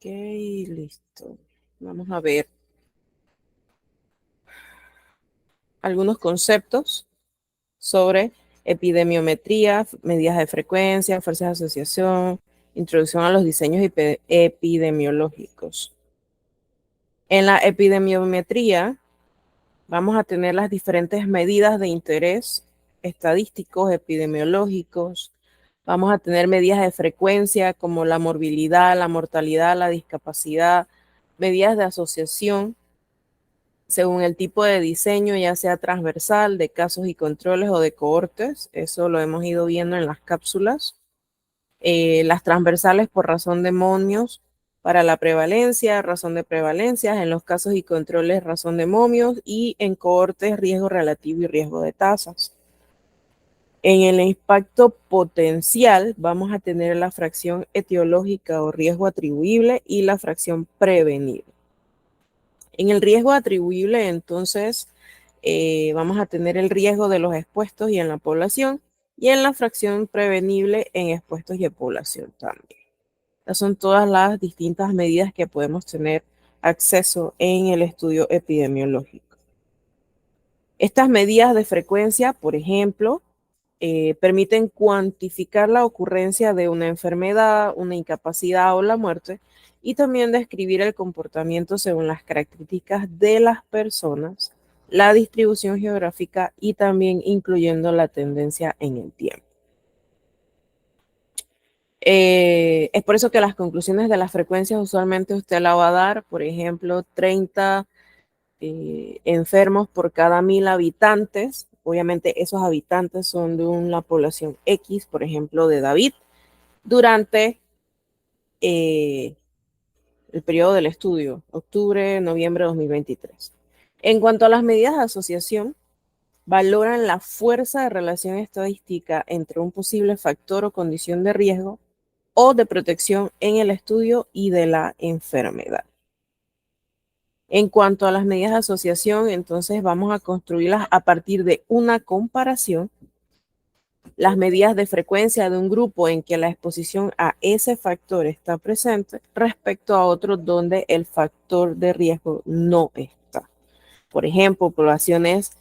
Ok, listo. Vamos a ver algunos conceptos sobre epidemiometría, medidas de frecuencia, fuerzas de asociación, introducción a los diseños epidemiológicos. En la epidemiometría vamos a tener las diferentes medidas de interés estadísticos, epidemiológicos. Vamos a tener medidas de frecuencia como la morbilidad, la mortalidad, la discapacidad, medidas de asociación según el tipo de diseño, ya sea transversal, de casos y controles o de cohortes. Eso lo hemos ido viendo en las cápsulas. Las transversales por razón de momios para la prevalencia, razón de prevalencias, en los casos y controles razón de momios y en cohortes riesgo relativo y riesgo de tasas. En el impacto potencial vamos a tener la fracción etiológica o riesgo atribuible y la fracción prevenible. En el riesgo atribuible, entonces, vamos a tener el riesgo de los expuestos y en la población, y en la fracción prevenible en expuestos y en población también. Estas son todas las distintas medidas que podemos tener acceso en el estudio epidemiológico. Estas medidas de frecuencia, por ejemplo, permiten cuantificar la ocurrencia de una enfermedad, una incapacidad o la muerte, y también describir el comportamiento según las características de las personas, la distribución geográfica y también incluyendo la tendencia en el tiempo. Es por eso que las conclusiones de las frecuencias usualmente usted la va a dar, por ejemplo, 30 enfermos por cada 1000 habitantes. Obviamente esos habitantes son de una población X, por ejemplo, de David, durante el periodo del estudio, octubre, noviembre de 2023. En cuanto a las medidas de asociación, valoran la fuerza de relación estadística entre un posible factor o condición de riesgo o de protección en el estudio y de la enfermedad. En cuanto a las medidas de asociación, entonces vamos a construirlas a partir de una comparación, las medidas de frecuencia de un grupo en que la exposición a ese factor está presente respecto a otro donde el factor de riesgo no está. Por ejemplo, poblaciones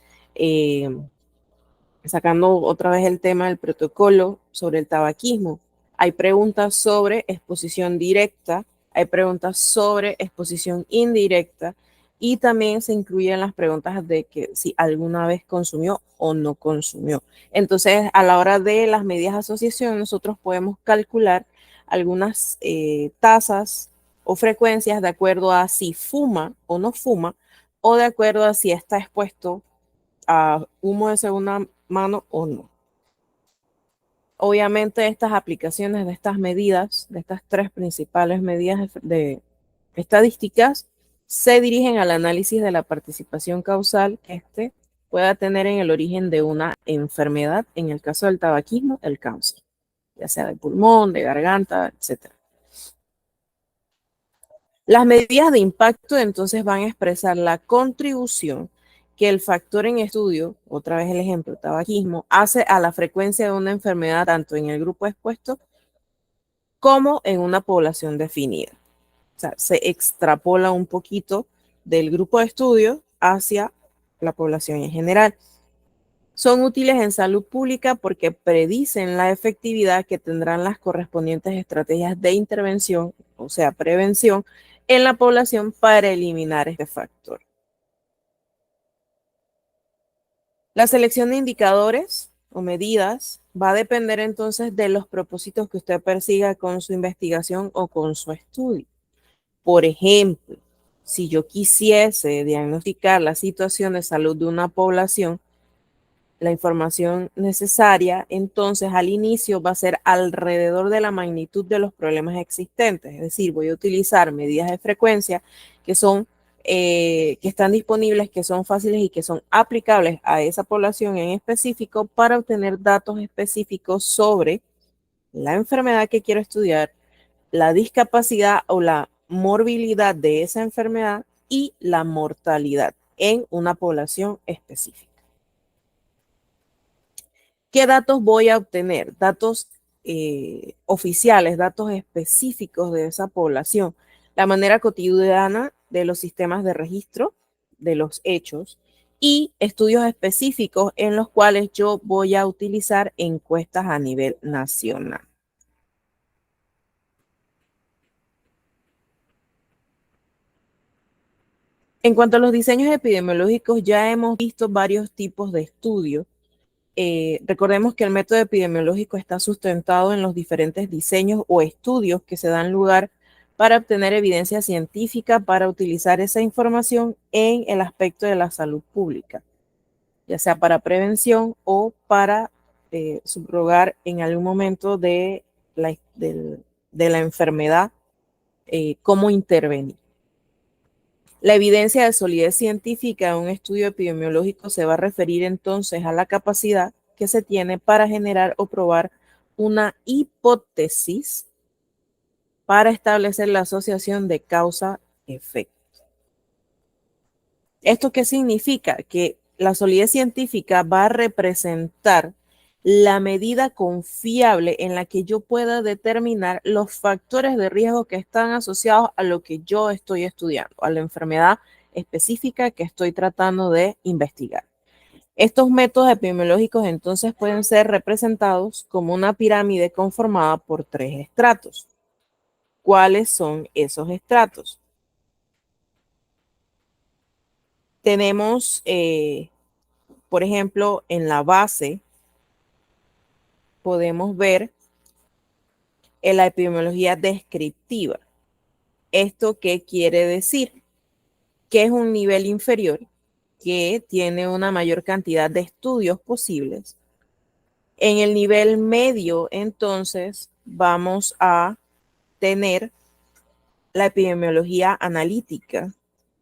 sacando otra vez el tema del protocolo sobre el tabaquismo. Hay preguntas sobre exposición directa, hay preguntas sobre exposición indirecta y también se incluyen las preguntas de que si alguna vez consumió o no consumió. Entonces, a la hora de las medidas de asociación, nosotros podemos calcular algunas tasas o frecuencias de acuerdo a si fuma o no fuma o de acuerdo a si está expuesto a humo de segunda mano o no. Obviamente estas aplicaciones de estas medidas, de estas tres principales medidas de estadísticas, se dirigen al análisis de la participación causal que éste pueda tener en el origen de una enfermedad, en el caso del tabaquismo, el cáncer, ya sea de pulmón, de garganta, etc. Las medidas de impacto entonces van a expresar la contribución que el factor en estudio, otra vez el ejemplo, tabaquismo, hace a la frecuencia de una enfermedad tanto en el grupo expuesto como en una población definida. O sea, se extrapola un poquito del grupo de estudio hacia la población en general. Son útiles en salud pública porque predicen la efectividad que tendrán las correspondientes estrategias de intervención, o sea, prevención, en la población para eliminar este factor. La selección de indicadores o medidas va a depender entonces de los propósitos que usted persiga con su investigación o con su estudio. Por ejemplo, si yo quisiese diagnosticar la situación de salud de una población, la información necesaria, entonces al inicio va a ser alrededor de la magnitud de los problemas existentes. Es decir, voy a utilizar medidas de frecuencia que son que están disponibles, que son fáciles y que son aplicables a esa población en específico para obtener datos específicos sobre la enfermedad que quiero estudiar, la discapacidad o la morbilidad de esa enfermedad y la mortalidad en una población específica. ¿Qué datos voy a obtener? Datos oficiales, datos específicos de esa población. la manera cotidiana de los sistemas de registro de los hechos y estudios específicos en los cuales yo voy a utilizar encuestas a nivel nacional. En cuanto a los diseños epidemiológicos, ya hemos visto varios tipos de estudios. Recordemos que el método epidemiológico está sustentado en los diferentes diseños o estudios que se dan lugar para obtener evidencia científica para utilizar esa información en el aspecto de la salud pública, ya sea para prevención o para subrogar en algún momento de la enfermedad, cómo intervenir. La evidencia de solidez científica de un estudio epidemiológico se va a referir entonces a la capacidad que se tiene para generar o probar una hipótesis para establecer la asociación de causa-efecto. ¿Esto qué significa? Que la solidez científica va a representar la medida confiable en la que yo pueda determinar los factores de riesgo que están asociados a lo que yo estoy estudiando, a la enfermedad específica que estoy tratando de investigar. Estos métodos epidemiológicos entonces pueden ser representados como una pirámide conformada por 3 estratos. ¿Cuáles son esos estratos? Tenemos, por ejemplo, en la base podemos ver en la epidemiología descriptiva. ¿Esto qué quiere decir? Que es un nivel inferior que tiene una mayor cantidad de estudios posibles. En el nivel medio, entonces, vamos a tener la epidemiología analítica,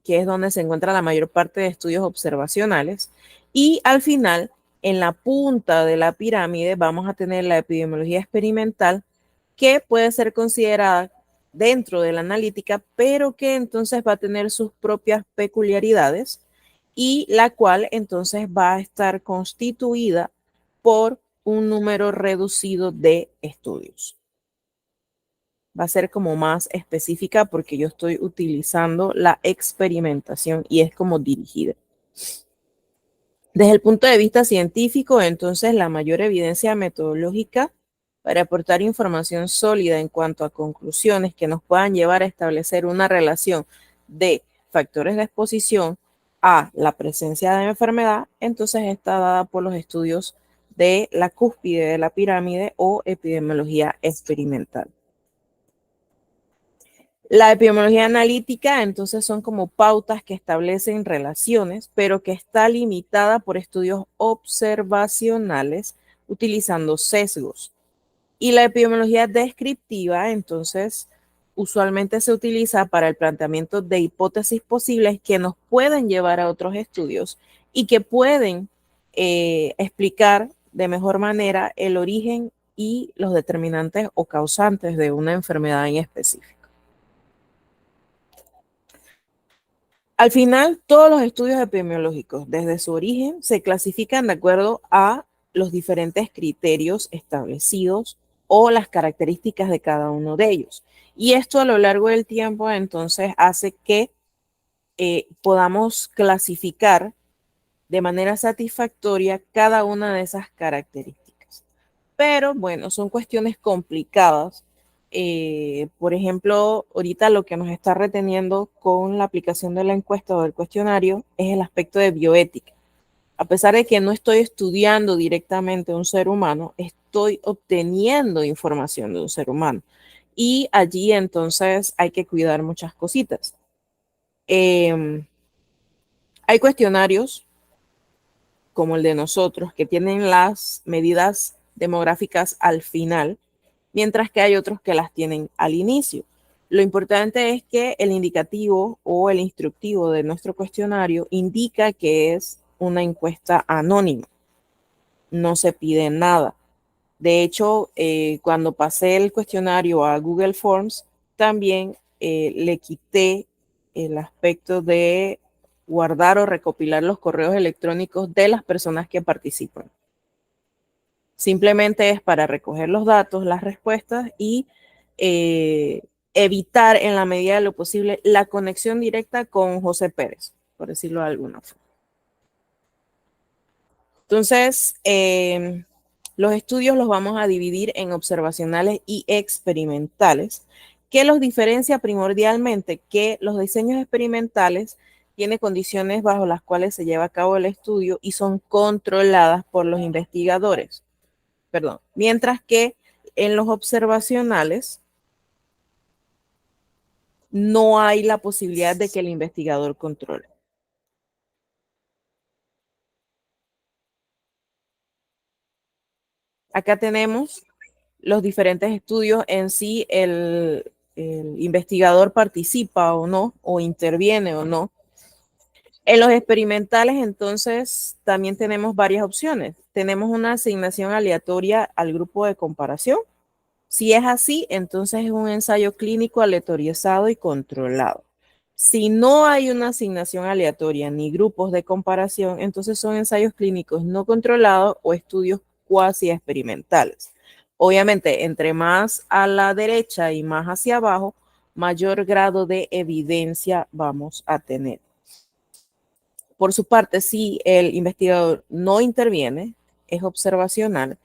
que es donde se encuentra la mayor parte de estudios observacionales. Y al final, en la punta de la pirámide, vamos a tener la epidemiología experimental, que puede ser considerada dentro de la analítica, pero que entonces va a tener sus propias peculiaridades y la cual entonces va a estar constituida por un número reducido de estudios. Va a ser como más específica porque yo estoy utilizando la experimentación y es como dirigida. Desde el punto de vista científico, entonces, la mayor evidencia metodológica para aportar información sólida en cuanto a conclusiones que nos puedan llevar a establecer una relación de factores de exposición a la presencia de enfermedad, entonces está dada por los estudios de la cúspide de la pirámide o epidemiología experimental. La epidemiología analítica, entonces, son como pautas que establecen relaciones, pero que está limitada por estudios observacionales utilizando sesgos. Y la epidemiología descriptiva, entonces, usualmente se utiliza para el planteamiento de hipótesis posibles que nos pueden llevar a otros estudios y que pueden explicar de mejor manera el origen y los determinantes o causantes de una enfermedad en específico. Al final, todos los estudios epidemiológicos, desde su origen, se clasifican de acuerdo a los diferentes criterios establecidos o las características de cada uno de ellos. Y esto a lo largo del tiempo, entonces, hace que podamos clasificar de manera satisfactoria cada una de esas características. Pero bueno, son cuestiones complicadas. Por ejemplo, ahorita lo que nos está reteniendo con la aplicación de la encuesta o del cuestionario es el aspecto de bioética. A pesar de que no estoy estudiando directamente un ser humano, estoy obteniendo información de un ser humano. Y allí entonces hay que cuidar muchas cositas. Hay cuestionarios como el de nosotros que tienen las medidas demográficas al final, mientras que hay otros que las tienen al inicio. Lo importante es que el indicativo o el instructivo de nuestro cuestionario indica que es una encuesta anónima. No se pide nada. De hecho, cuando pasé el cuestionario a Google Forms, también le quité el aspecto de guardar o recopilar los correos electrónicos de las personas que participan. Simplemente es para recoger los datos, las respuestas y evitar en la medida de lo posible la conexión directa con José Pérez, por decirlo de alguna forma. Entonces, los estudios los vamos a dividir en observacionales y experimentales, que los diferencia primordialmente que los diseños experimentales tienen condiciones bajo las cuales se lleva a cabo el estudio y son controladas por los investigadores. Perdón, mientras que en los observacionales no hay la posibilidad de que el investigador controle. Acá tenemos los diferentes estudios en sí, el investigador participa o no, o interviene o no. En los experimentales, entonces, también tenemos varias opciones. Tenemos una asignación aleatoria al grupo de comparación. Si es así, entonces es un ensayo clínico aleatorizado y controlado. Si no hay una asignación aleatoria ni grupos de comparación, entonces son ensayos clínicos no controlados o estudios cuasi experimentales. Obviamente, entre más a la derecha y más hacia abajo, mayor grado de evidencia vamos a tener. Por su parte, si el investigador no interviene, es observacional.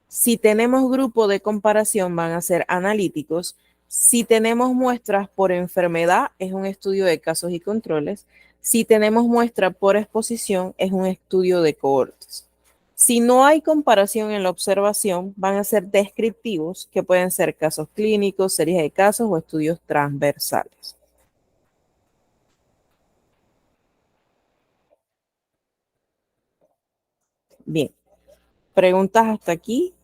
Si tenemos grupo de comparación, van a ser analíticos. Si tenemos muestras por enfermedad, es un estudio de casos y controles. Si tenemos muestra por exposición, es un estudio de cohortes. Si no hay comparación en la observación, van a ser descriptivos, que pueden ser casos clínicos, series de casos o estudios transversales. Bien, preguntas hasta aquí.